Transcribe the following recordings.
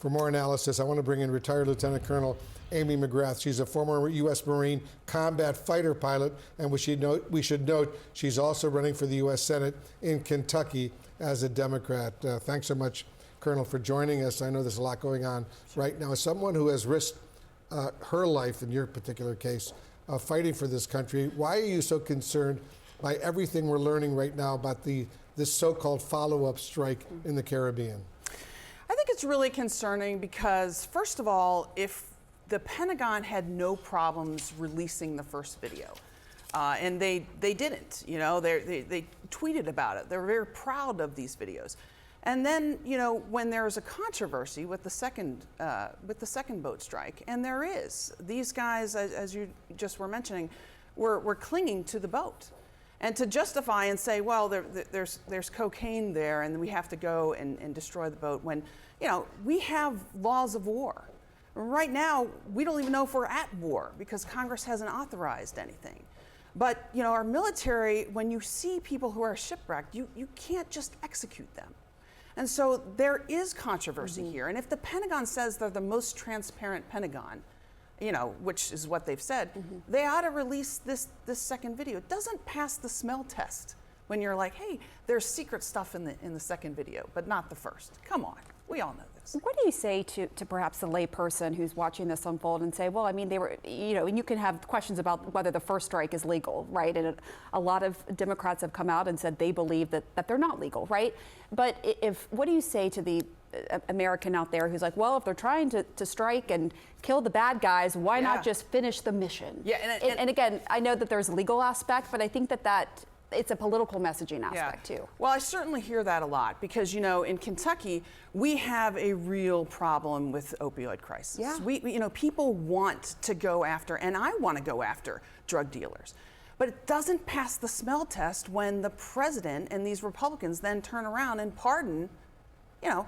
For more analysis, I want to bring in retired Lieutenant Colonel Amy McGrath. She's a former U.S. Marine combat fighter pilot, and we should note she's also running for the U.S. Senate in Kentucky as a Democrat. Thanks so much, Colonel, for joining us. I know there's a lot going on right now. As someone who has risked her life, in your particular case, fighting for this country, why are you so concerned by everything we're learning right now about this so-called follow-up strike in the Caribbean? I think it's really concerning because, first of all, if the Pentagon had no problems releasing the first video, and they didn't, you know, they tweeted about it. They were very proud of these videos. And then, you know, when there's a controversy with the second boat strike, and there is, these guys, as you just were mentioning, were clinging to the boat. And to justify and say, well, there's cocaine there and we have to go and destroy the boat, when, you know, we have laws of war. Right now, we don't even know if we're at war because Congress hasn't authorized anything. But, you know, our military, when you see people who are shipwrecked, you can't just execute them. And so there is controversy here. And if the Pentagon says they're the most transparent Pentagon, you know, which is what they've said, they ought to release this second video. It doesn't pass the smell test when you're like, hey, there's secret stuff in the second video, but not the first. Come on, we all know this. What do you say to perhaps a lay person who's watching this unfold and say, well, I mean, they were, you know, and you can have questions about whether the first strike is legal, right? And a lot of Democrats have come out and said they believe that they're not legal, right? But what do you say to the American out there who's like, well, if they're trying to strike and kill the bad guys, why not just finish the mission? Yeah, and again, I know that there's a legal aspect, but I think that it's a political messaging aspect too. Well, I certainly hear that a lot because, you know, in Kentucky, we have a real problem with opioid crisis. Yeah. You know, people want to go after, and I want to go after drug dealers. But it doesn't pass the smell test when the president and these Republicans then turn around and pardon, you know,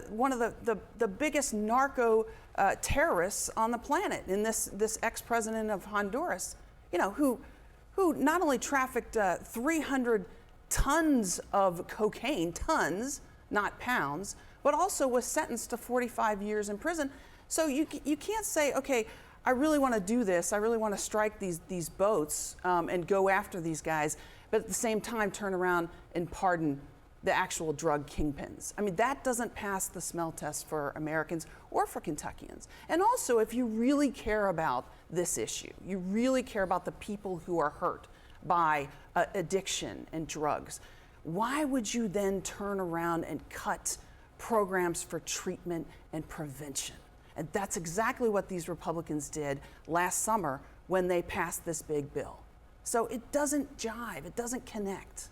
one of the biggest narco terrorists on the planet, in this ex-president of Honduras, you know, who not only trafficked 300 tons of cocaine, tons, not pounds, but also was sentenced to 45 years in prison. So you can't say, okay, I really want to do this, I really want to strike these boats and go after these guys, but at the same time turn around and pardon the actual drug kingpins. I mean, that doesn't pass the smell test for Americans or for Kentuckians. And also, if you really care about this issue, you really care about the people who are hurt by addiction and drugs, why would you then turn around and cut programs for treatment and prevention? And that's exactly what these Republicans did last summer when they passed this big bill. So it doesn't jive, it doesn't connect.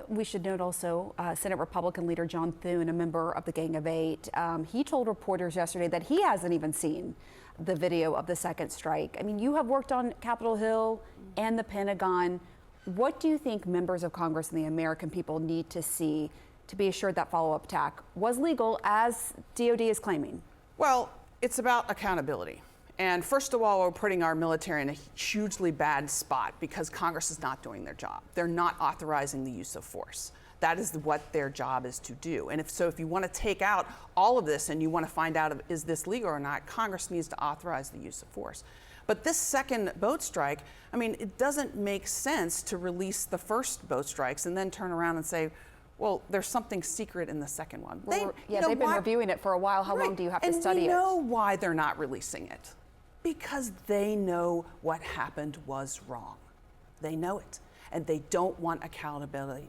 We should note also Senate Republican leader John Thune, a member of the Gang of Eight, he told reporters yesterday that he hasn't even seen the video of the second strike. I mean, you have worked on Capitol Hill and the Pentagon. What do you think members of Congress and the American people need to see to be assured that follow-up attack was legal, as DOD is claiming? Well, it's about accountability. And first of all, we're putting our military in a hugely bad spot because Congress is not doing their job. They're not authorizing the use of force. That is what their job is to do. And if you want to take out all of this and you want to find out is this legal or not, Congress needs to authorize the use of force. But this second boat strike, I mean, it doesn't make sense to release the first boat strikes and then turn around and say, well, there's something secret in the second one. They've been reviewing it for a while. How long do you have to study it? And we know why they're not releasing it. Because they know what happened was wrong. They know it. And they don't want accountability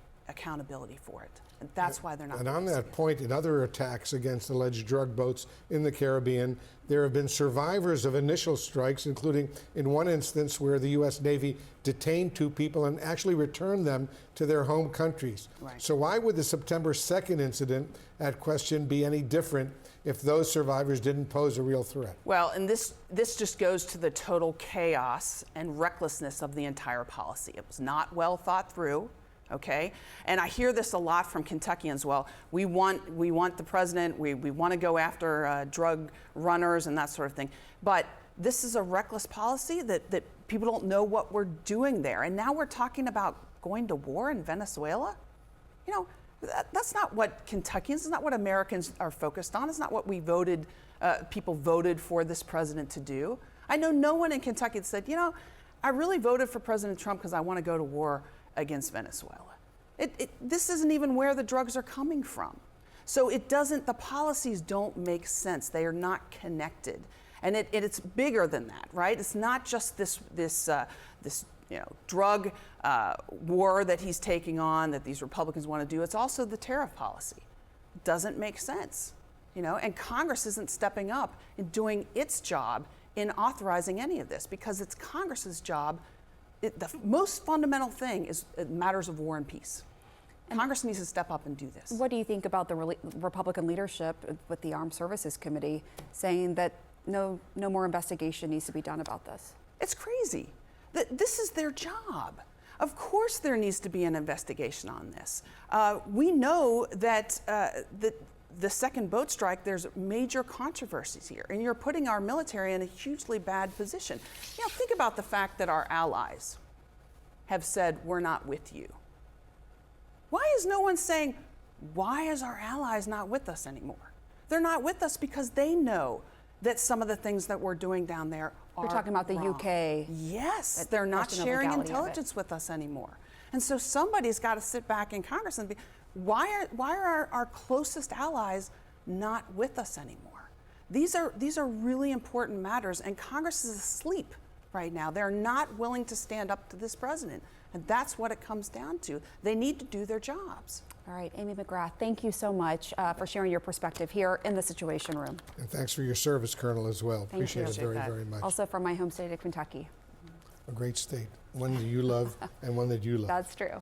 for it. And that's why they're not. And on that point, in other attacks against alleged drug boats in the Caribbean, there have been survivors of initial strikes, including in one instance where the U.S. Navy detained 2 people and actually returned them to their home countries. Right. So why would the September 2nd incident at question be any different if those survivors didn't pose a real threat? Well, and this just goes to the total chaos and recklessness of the entire policy. It was not well thought through. Okay, and I hear this a lot from Kentuckians. Well, we want the president. We want to go after drug runners and that sort of thing. But this is a reckless policy that people don't know what we're doing there. And now we're talking about going to war in Venezuela. You know, That's not what Kentuckians, it's not what Americans are focused on. It's not what we voted, people voted for this president to do. I know no one in Kentucky that said, you know, I really voted for President Trump because I want to go to war against Venezuela. This isn't even where the drugs are coming from. So the policies don't make sense. They are not connected. And it's bigger than that, right? It's not just this drug war that he's taking on, that these Republicans want to do. It's also the tariff policy. It doesn't make sense, and Congress isn't stepping up and doing its job in authorizing any of this, because it's Congress's job. The most fundamental thing is matters of war and peace. Congress needs to step up and do this. What do you think about the Republican leadership with the Armed Services Committee saying that no more investigation needs to be done about this? It's crazy. This is their job. Of course there needs to be an investigation on this. We know that the second boat strike, there's major controversies here, and you're putting our military in a hugely bad position. Think about the fact that our allies have said, we're not with you. Why is no one saying, why is our allies not with us anymore? They're not with us because they know that some of the things that we're doing down there are We're talking about the wrong. UK. Yes, they're not sharing intelligence with us anymore. And so somebody's got to sit back in Congress and be, why are our closest allies not with us anymore? These are really important matters, and Congress is asleep right now. They're not willing to stand up to this president. And that's what it comes down to. They need to do their jobs. All right, Amy McGrath, thank you so much for sharing your perspective here in the Situation Room. And thanks for your service, Colonel, as well. Appreciate it very, very much. Also from my home state of Kentucky. A great state, one that you love and one that you love. That's true.